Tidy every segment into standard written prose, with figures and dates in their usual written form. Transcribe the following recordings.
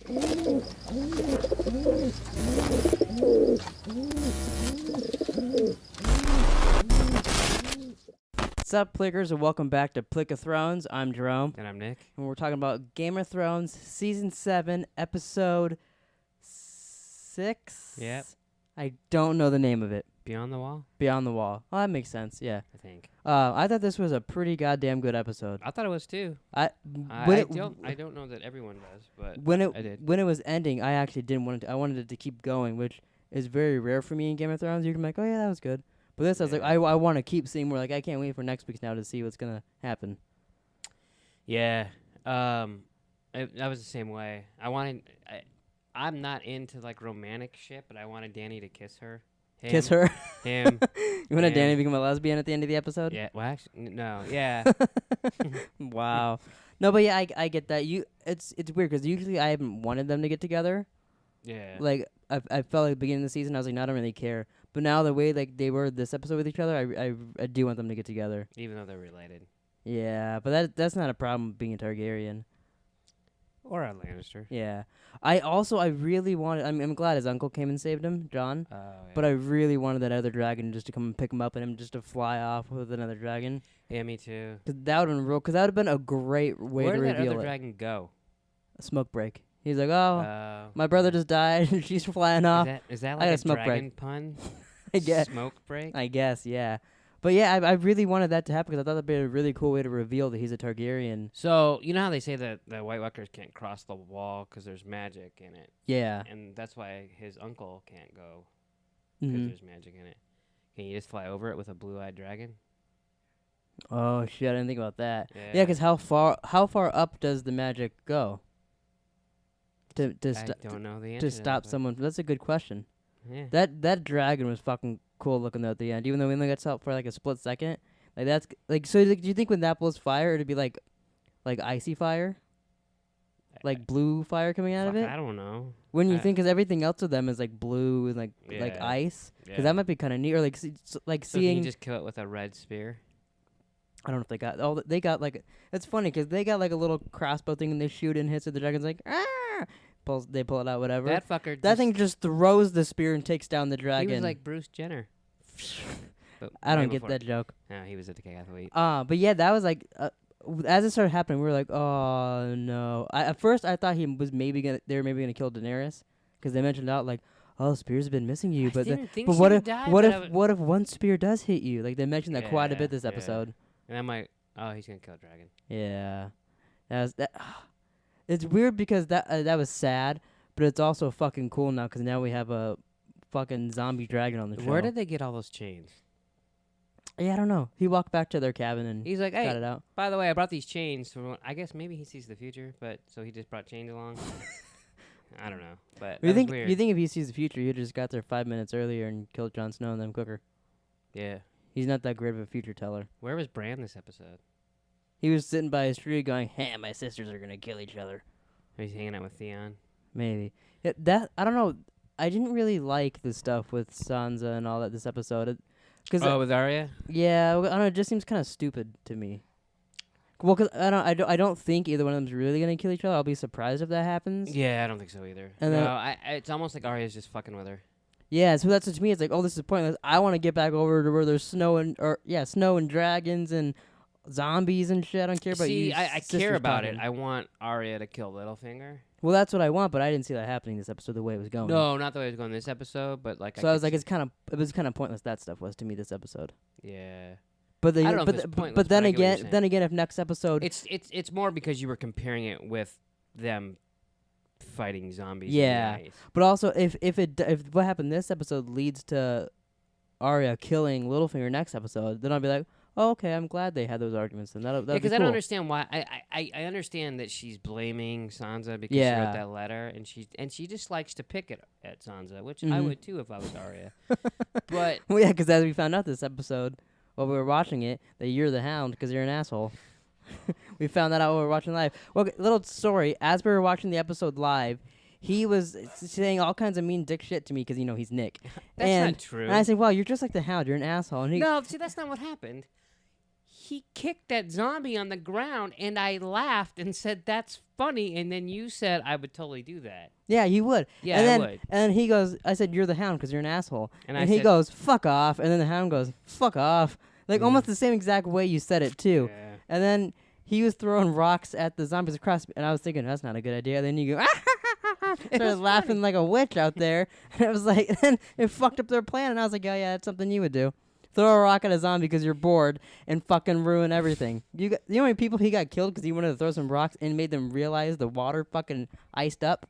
What's up, Plickers, and welcome back to Pleeka Thrones. I'm Jerome. And I'm Nick. And we're talking about Game of Thrones, Season 7, Episode 6? Yep. I don't know the name of it. Beyond the Wall? Beyond the Wall. Oh, that makes sense, yeah. I think. I thought this was a pretty goddamn good episode. I thought it was too. I don't know that everyone does, but I did. When it was ending, I actually didn't want it to. I wanted it to keep going, which is very rare for me in Game of Thrones. You can be like, oh yeah, that was good. But this, I was like, I want to keep seeing more. Like, I can't wait for next week's now to see what's gonna happen. Yeah. I was the same way. I'm not into like romantic shit, but I wanted Danny to kiss her. Kiss her. Him. You wanted Danny to become a lesbian at the end of the episode? Yeah. Well, actually, no. Yeah. Wow. No, but yeah, I get that. It's weird because usually I haven't wanted them to get together. Yeah. Like I felt like at the beginning of the season I was like, no, I don't really care. But now the way like they were this episode with each other, I do want them to get together. Even though they're related. Yeah, but that's not a problem being a Targaryen. Or a Lannister. Yeah. I really wanted. I'm glad his uncle came and saved him, John. Oh, yeah. But I really wanted that other dragon just to come and pick him up and him just to fly off with another dragon. Yeah, me too. Cause that would have been real. Cause that would have been a great way to reveal it. Where did that other dragon go? A smoke break. He's like, oh, my brother just died and she's flying off. Is that I got like a a smoke dragon break. pun? I guess. Smoke break? I guess, yeah. But yeah, I really wanted that to happen because I thought that'd be a really cool way to reveal that he's a Targaryen. So, you know how they say that the White Walkers can't cross the wall because there's magic in it? Yeah. And that's why his uncle can't go because there's magic in it. Can you just fly over it with a blue-eyed dragon? Oh, shit, I didn't think about that. Yeah, Yeah, because how far up does the magic go? I don't know the answer to stop someone. That's a good question. Yeah. That dragon was fucking cool looking though at the end, even though we only got to for like a split second. Like that's like so. Like, do you think when that blows fire, it'd be like icy fire, like blue fire coming out of it? I don't know. When you think, because everything else of them is like blue and like ice, because that might be kind of neat. Or like so seeing. Can you just kill it with a red spear? I don't know if they got. Oh, they got like. It's funny because they got like a little crossbow thing and they shoot and hits it. The dragon's like ah. They pull it out, whatever. That thing just throws the spear and takes down the dragon. He was like Bruce Jenner. I don't get that joke. No, he was a decathlete. But yeah, that was like, as it started happening, we were like, oh no. At first, I thought they were maybe gonna kill Daenerys, because they mentioned out like, oh, spears have been missing you. But what if one spear does hit you? Like they mentioned that quite a bit this episode. And I'm like, oh, he's gonna kill a dragon. Yeah, that. It's weird because that was sad, but it's also fucking cool now because now we have a fucking zombie dragon on the show. Where did they get all those chains? Yeah, I don't know. He walked back to their cabin and he's like, hey, got it out. By the way, I brought these chains. I guess maybe he sees the future, but so he just brought chains along. I don't know, but you think weird. You think if he sees the future, he just got there 5 minutes earlier and killed Jon Snow and then Cooker? Yeah, he's not that great of a future teller. Where was Bran this episode? He was sitting by his tree going, hey, my sisters are going to kill each other. He's hanging out with Theon. Maybe. I don't know. I didn't really like the stuff with Sansa and all that this episode. With Arya? Yeah, I don't know. It just seems kind of stupid to me. Well, because I don't think either one of them's really going to kill each other. I'll be surprised if that happens. Yeah, I don't think so either. And it's almost like Arya's just fucking with her. Yeah, so that's what to me. It's like, oh, this is pointless. I want to get back over to where there's snow and dragons and zombies and shit. I don't care about you. See, I care about it. I want Arya to kill Littlefinger. Well, that's what I want, but I didn't see that happening this episode the way it was going. No, not the way it was going this episode, but like. So I was like, it was kind of pointless. That stuff was to me this episode. Yeah. But I don't know if it's pointless, but then again, if next episode, it's more because you were comparing it with them fighting zombies. Yeah. In the ice. But also, if what happened this episode leads to Arya killing Littlefinger next episode, then I'll be like, oh, okay, I'm glad they had those arguments. And that'll because cool. I don't understand why. I understand that she's blaming Sansa because she wrote that letter, and she just likes to pick at Sansa, which I would too if I was Arya. But well, yeah, because as we found out this episode while we were watching it, that you're the Hound because you're an asshole. We found that out while we were watching live. Well, little story. As we were watching the episode live, he was saying all kinds of mean dick shit to me because, he's Nick. That's not true. And I said, wow, you're just like the Hound. You're an asshole. And no, see, that's not what happened. he kicked that zombie on the ground, and I laughed and said, "That's funny." And then you said, "I would totally do that." Yeah, you would. Yeah, and then, I would. And then he goes, I said, "You're the Hound because you're an asshole." And he goes, "Fuck off." And then the Hound goes, "Fuck off." Like almost the same exact way you said it too. Yeah. And then he was throwing rocks at the zombies across, and I was thinking that's not a good idea. And then you go, started laughing like a witch out there, and it was like, then it fucked up their plan. And I was like, oh yeah, that's something you would do. Throw a rock at a zombie because you're bored and fucking ruin everything. You know how many people he got killed because he wanted to throw some rocks and made them realize the water fucking iced up?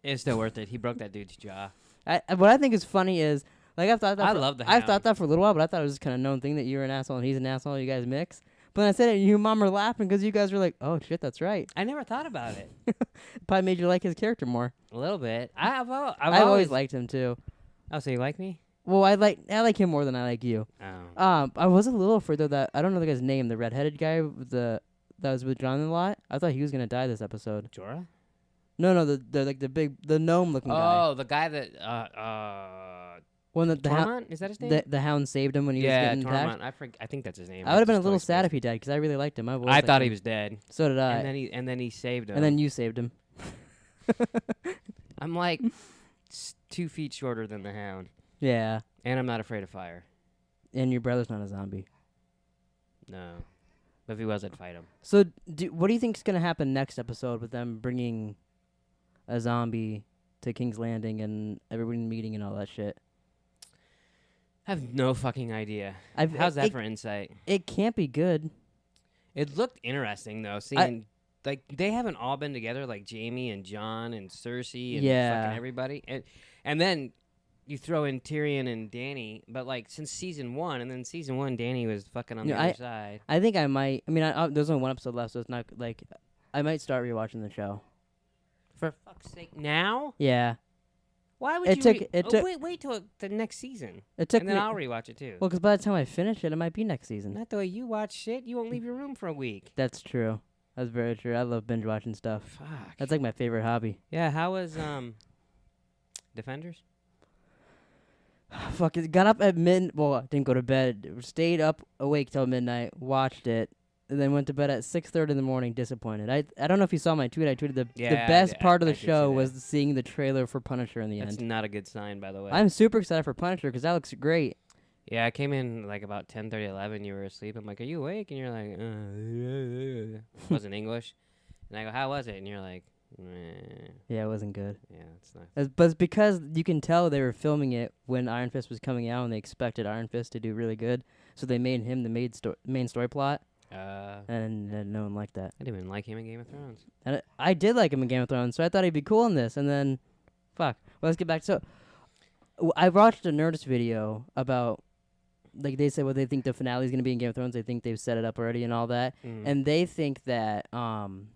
It's still worth it. He broke that dude's jaw. What I think is funny is, like, I've thought that. I've thought that for a little while, but I thought it was just kind of known thing that you're an asshole and he's an asshole and you guys mix. But when I said it, you and Mom were laughing because you guys were like, "Oh shit, that's right." I never thought about it. Probably made you like his character more. A little bit. I've always liked him too. Oh, so you like me? Well, I like him more than I like you. Oh. I was a little afraid though that I don't know the guy's name, the redheaded guy that was with John a lot. I thought he was gonna die this episode. Jorah? No, the gnome looking guy. Oh, the guy that one that the Tormund? Is that his name? The Hound saved him when he was getting attacked. I think that's his name. I would have been a little sad if he died because I really liked him. I thought he was dead. So did I. And then he saved him. And then you saved him. I'm like 2 feet shorter than the Hound. Yeah. And I'm not afraid of fire. And your brother's not a zombie. No. But if he was, I'd fight him. So, what do you think's gonna happen next episode with them bringing a zombie to King's Landing and everybody meeting and all that shit? I have no fucking idea. How's that for insight? It can't be good. It looked interesting though, seeing like they haven't all been together, like Jaime and Jon and Cersei and fucking everybody, and then you throw in Tyrion and Dany, but like since season 1, and then season 1 Dany was fucking on the other side. I think I might. I mean, there's only one episode left, so it's not like I might start rewatching the show. For fuck's sake, now? Yeah. Why would wait till the next season? It took and then I'll rewatch it too. Well, because by the time I finish it, it might be next season. Not the way you watch shit. You won't leave your room for a week. That's true. That's very true. I love binge watching stuff. Fuck. That's like my favorite hobby. Yeah. How was Defenders? Fuck it. Got up at Well, didn't go to bed. Stayed up awake till midnight. Watched it. And then went to bed at 6:30 in the morning, disappointed. I don't know if you saw my tweet. I tweeted the best part of the show was seeing the trailer for Punisher in the end. That's not a good sign, by the way. I'm super excited for Punisher because that looks great. Yeah, I came in like about 10:30, 11. You were asleep. I'm like, "Are you awake?" And you're like, it wasn't English. And I go, "How was it?" And you're like, "Meh." Yeah, it wasn't good. Yeah, it's not. But it's because you can tell they were filming it when Iron Fist was coming out, and they expected Iron Fist to do really good, so they made him the main story plot. And no one liked that. I didn't even like him in Game of Thrones. And I did like him in Game of Thrones, so I thought he'd be cool in this. And then, fuck. Well, let's get back. So, I watched a Nerdist video about, like, they said what they think the finale is going to be in Game of Thrones. They think they've set it up already and all that. And they think that them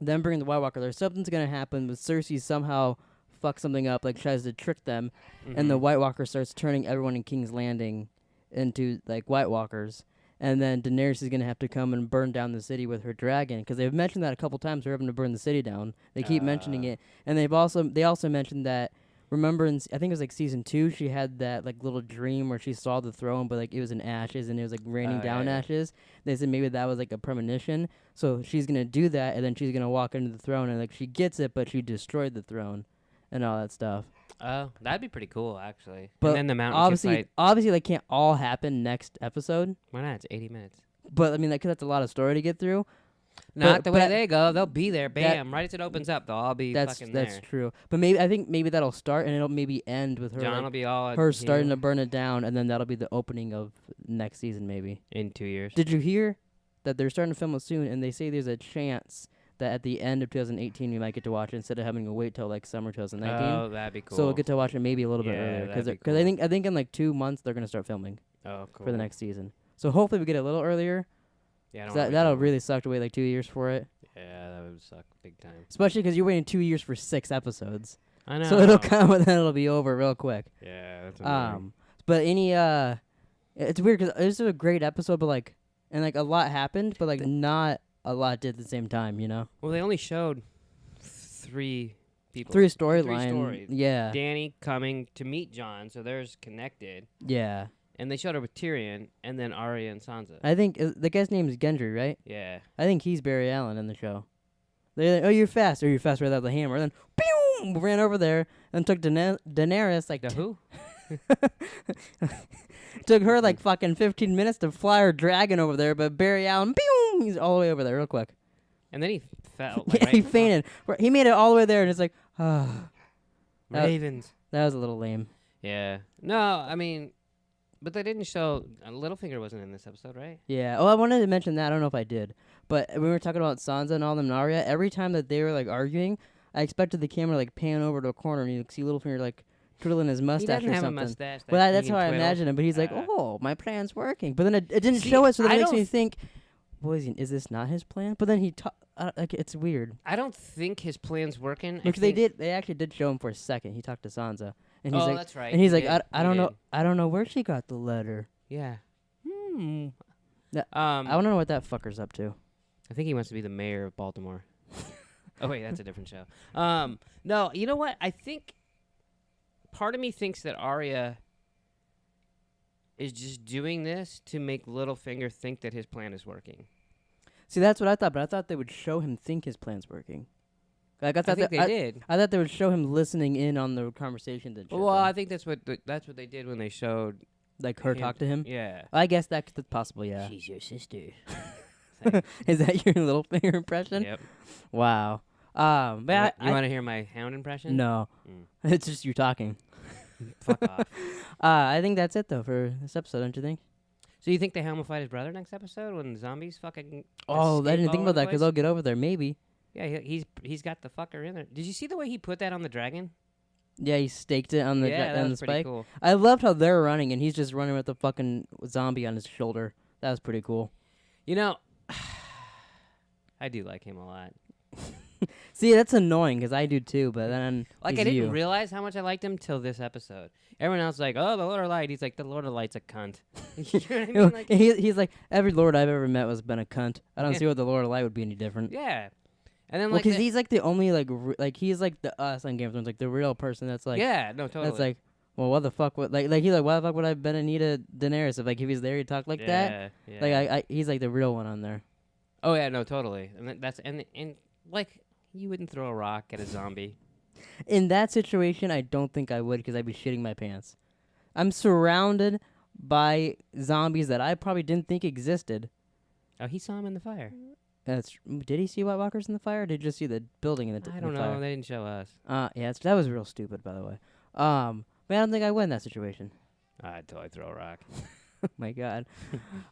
bringing the White Walker, there's something's going to happen with Cersei somehow fucks something up, like tries to trick them, and the White Walker starts turning everyone in King's Landing into, like, White Walkers. And then Daenerys is going to have to come and burn down the city with her dragon. Because they've mentioned that a couple times. They're having to burn the city down. They keep mentioning it. And they also mentioned that, remember, I think it was like season 2, she had that like little dream where she saw the throne, but like it was in ashes and it was like raining down ashes. They said maybe that was like a premonition. So she's going to do that, and then she's going to walk into the throne, and like she gets it, but she destroyed the throne and all that stuff. Oh, that'd be pretty cool, actually. But and then the mountain obviously, they can't all happen next episode. Why not? It's 80 minutes. But I mean, that's a lot of story to get through. Not the way they go. They'll be there. Bam! Right as it opens up, they'll all be fucking there. That's true. But I think maybe that'll start, and it'll maybe end with her. Jon will be all her starting to burn it down, and then that'll be the opening of next season, maybe in 2 years. Did you hear that they're starting to film it soon, and they say there's a chance that at the end of 2018 we might get to watch it instead of having to wait till like summer 2019. Oh, that'd be cool. So we'll get to watch it maybe a little bit earlier because I think in like 2 months they're gonna start filming. Oh, cool. For the next season. So hopefully we get it a little earlier. Yeah, that'll really suck to wait like 2 years for it. Yeah, that would suck big time. Especially because you're waiting 2 years for 6 episodes. I know. So it'll come and then it'll be over real quick. Yeah, that's amazing. But it's weird because it was a great episode, but like, and like a lot happened, but like not a lot did at the same time, you know? Well, they only showed 3 people. 3 storylines. 3 stories. Yeah. Dany coming to meet Jon, so there's connected. Yeah. and they showed her with Tyrion, and then Arya and Sansa. I think the guy's name is Gendry, right? Yeah. I think he's Barry Allen in the show. They're like, oh, you're fast. Or you're fast without the hammer. And then, pew! Ran over there and took Daenerys like... The who? Took her like fucking 15 minutes to fly her dragon over there, but Barry Allen, pew! He's all the way over there real quick. And then he fell. Like, yeah, he fainted. He made it all the way there, and it's like, Ravens. That was a little lame. Yeah. No, I mean... But they didn't show... Littlefinger wasn't in this episode, right? Yeah. Oh, I wanted to mention that. I don't know if I did. But when we were talking about Sansa and all them and Arya, every time that they were, like, arguing, I expected the camera, like, pan over to a corner and you'd see Littlefinger, like, twiddling his mustache or something. He doesn't have a mustache. But that's how I imagine it. But he's like, oh, my plan's working. But then it didn't show it, so that makes me think, is this not his plan? But then he... like, it's weird. I don't think his plan's working. Look, they actually did show him for a second. He talked to Sansa. And he's like, that's right. And he's like, I don't know. I don't know where she got the letter. Yeah. I want to know what that fucker's up to. I think he wants to be the mayor of Baltimore. Oh wait, that's a different show. No, you know what? I think part of me thinks that Arya is just doing this to make Littlefinger think that his plan is working. See, that's what I thought, but I thought they would show him think his plan's working. Like, I think they did. I thought they would show him listening in on the conversation. Well, I think that's what they did when they showed like her talk to him. Yeah, I guess that's possible. Yeah, she's your sister. Is that your Littlefinger impression? Yep. Wow. But you want to hear my hound impression? No, it's just you talking. Fuck off. I think that's it though for this episode. Don't you think? So you think the hound will fight his brother next episode when the zombies fucking? Oh, I didn't think about that because they'll get over there. Maybe. Yeah, he's got the fucker in there. Did you see the way he put that on the dragon? Yeah, he staked it on the on the spike. Cool. I loved how they're running and he's just running with the fucking zombie on his shoulder. That was pretty cool. You know, I do like him a lot. See, that's annoying because I do too. But then, I didn't realize how much I liked him till this episode. Everyone else is like, oh, the Lord of Light. He's like, the Lord of Light's a cunt. You know what I mean? Like, he's like, every Lord I've ever met has been a cunt. I don't see what the Lord of Light would be any different. Yeah. And then because he's like the only like he's like the us on Game of Thrones, like the real person that's like totally. That's like, well, what the fuck would like he's like, why the fuck would I have been Anita Daenerys if he's there he'd talk like that? Yeah. Like he's like the real one on there. Oh yeah, no, totally. And that's and like you wouldn't throw a rock at a zombie. In that situation, I don't think I would because I'd be shitting my pants. I'm surrounded by zombies that I probably didn't think existed. Oh, he saw him in the fire. Did he see White Walkers in the fire? Or did you just see the building in the fire? I don't know. They didn't show us. Yeah, that was real stupid, by the way. But I don't think I win that situation. I'd totally throw a rock. Oh my God.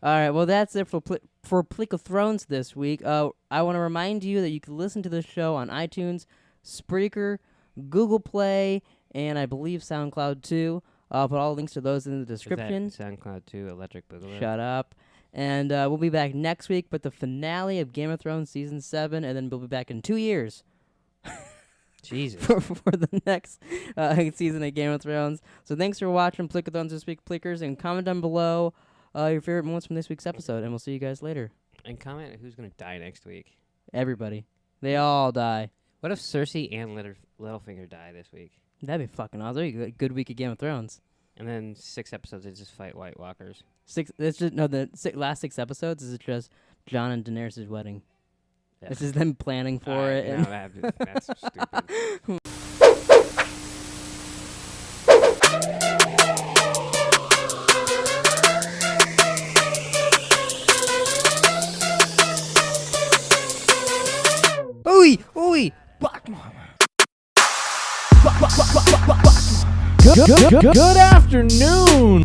All right, well, that's it for Pleeka Thrones this week. I want to remind you that you can listen to this show on iTunes, Spreaker, Google Play, and I believe SoundCloud too. I'll put all links to those in the description. Is that SoundCloud too, Electric Boogaloo? Shut up. And we'll be back next week with the finale of Game of Thrones Season 7, and then we'll be back in 2 years. Jesus. for the next season of Game of Thrones. So thanks for watching Pleeka Thrones this week, Pleekers, and comment down below your favorite moments from this week's episode, and we'll see you guys later. And comment who's going to die next week. Everybody. They all die. What if Cersei and Littlefinger die this week? That'd be fucking awesome. That'd be a good week of Game of Thrones. And then 6 episodes, they just fight White Walkers. The last 6 episodes is just Jon and Daenerys' wedding. Yeah. This is them planning for it. No, that's stupid. Oi! Good afternoon.